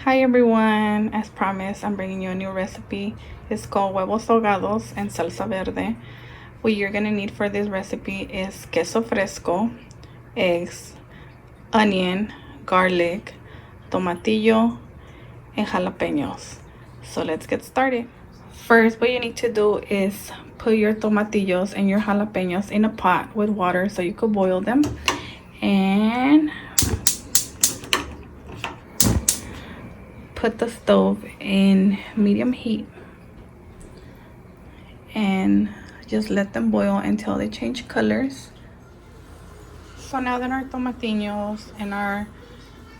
Hi everyone, as promised, I'm bringing you a new recipe. It's called Huevos Ahogados and Salsa Verde. What you're gonna need for this recipe is queso fresco, eggs, onion, garlic, tomatillo, and jalapenos. So let's get started. First, what you need to do is put your tomatillos and your jalapenos in a pot with water so you could boil them. And put the stove in medium heat and just let them boil until they change colors. So now that our tomatillos and our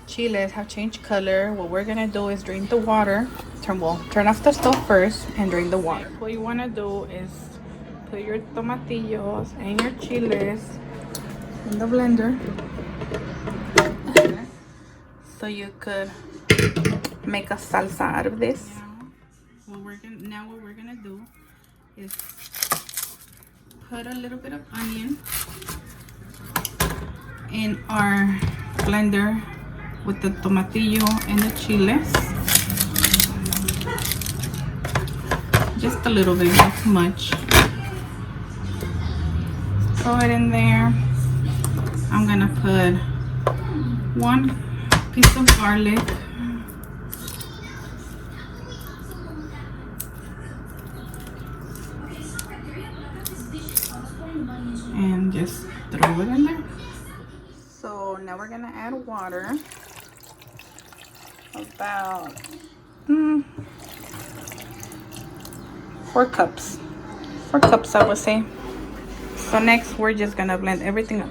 chiles have changed color, what we're gonna do is drain the water. Turn off the stove first and drain the water. What you wanna do is put your tomatillos and your chiles in the blender so you could make a salsa out of this. What we're gonna do is put a little bit of onion in our blender with the tomatillo and the chiles. Just a little bit, not too much. Throw it in there. I'm gonna put one piece of garlic, and just throw it in there. So now we're gonna add water, about 4 cups. 4 cups, I would say. So next we're just gonna blend everything up.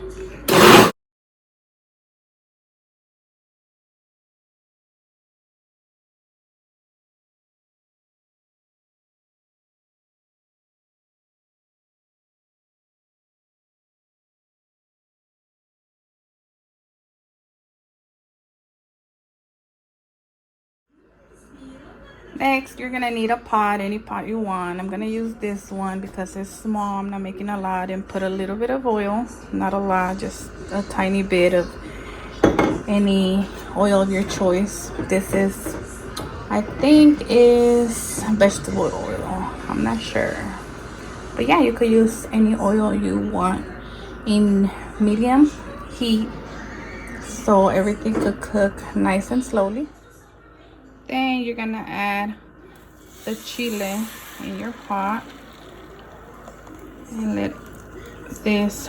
Next, you're gonna need a pot, any pot you want. I'm gonna use this one because it's small. I'm not making a lot, and put a little bit of oil, not a lot, just a tiny bit of any oil of your choice. This is, I think, is vegetable oil. I'm not sure, but yeah, you could use any oil you want in medium heat so everything could cook nice and slowly. Then you're gonna add the chile in your pot and let this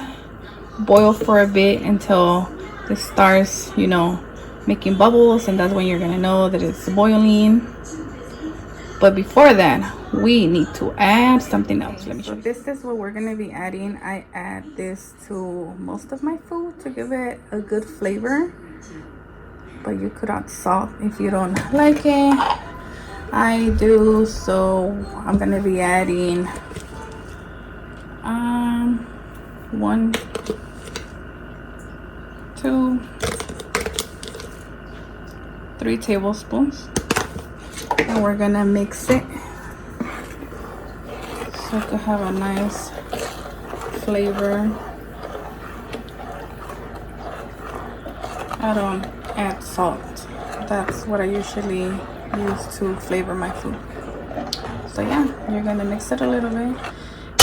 boil for a bit until it starts, making bubbles, and that's when you're gonna know that it's boiling. But before that, we need to add something else. Let me show you. This is what we're gonna be adding. I add this to most of my food to give it a good flavor, but you could add salt if you don't like it. I do, so I'm gonna be adding 1, 2, 3 tablespoons, and we're gonna mix it so it can have a nice flavor. I don't add salt. That's what I usually use to flavor my food. So yeah, you're gonna mix it a little bit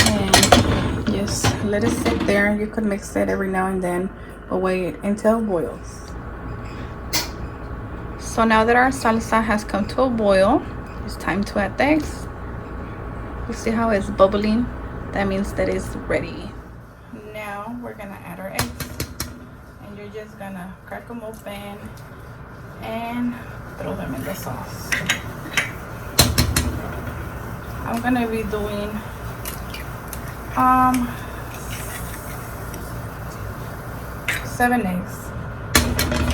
and just let it sit there. You could mix it every now and then, but wait until it boils. So now that our salsa has come to a boil, it's time to add the eggs. You see how it's bubbling? That means that it's ready. Now we're gonna add our eggs, and you're just gonna crack them open and throw them in the sauce. I'm gonna be doing 7 eggs,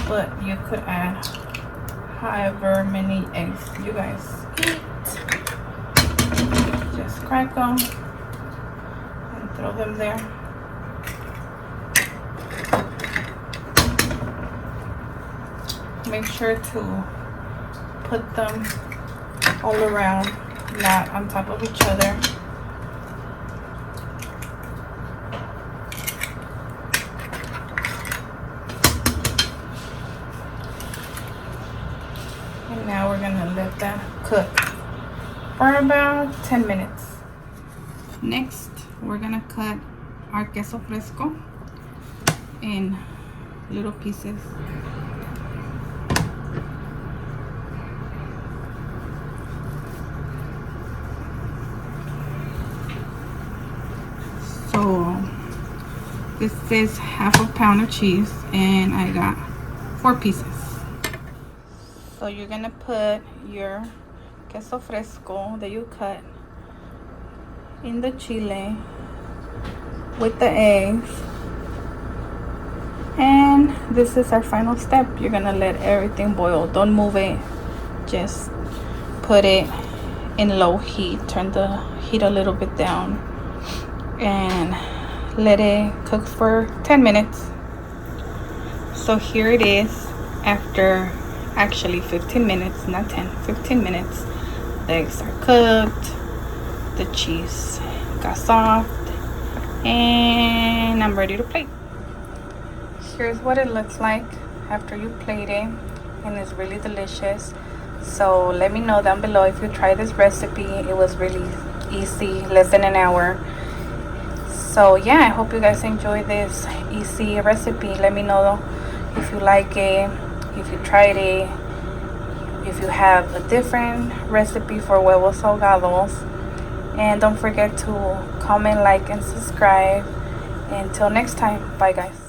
but you could add however many eggs you guys eat. Just crack them and throw them there. Make sure to put them all around, not on top of each other. And now gonna let that cook for about 10 minutes. Next, we're gonna cut our queso fresco in little pieces. So this is half a pound of cheese and I got 4 pieces. So you're gonna put your queso fresco that you cut in the chile with the eggs, and this is our final step. You're gonna let everything boil. Don't move it, just put it in low heat. Turn the heat a little bit down and let it cook for 10 minutes. So here it is after actually 15 minutes, not 10, 15 minutes. The eggs are cooked, the cheese got soft, and I'm ready to plate. Here's what it looks like after you plate it, and it's really delicious. So let me know down below if you try this recipe. It was really easy, less than an hour. So yeah, I hope you guys enjoy this easy recipe. Let me know if you like it, if you tried it, if you have a different recipe for huevos ahogados. And don't forget to comment, like, and subscribe. Until next time, bye guys.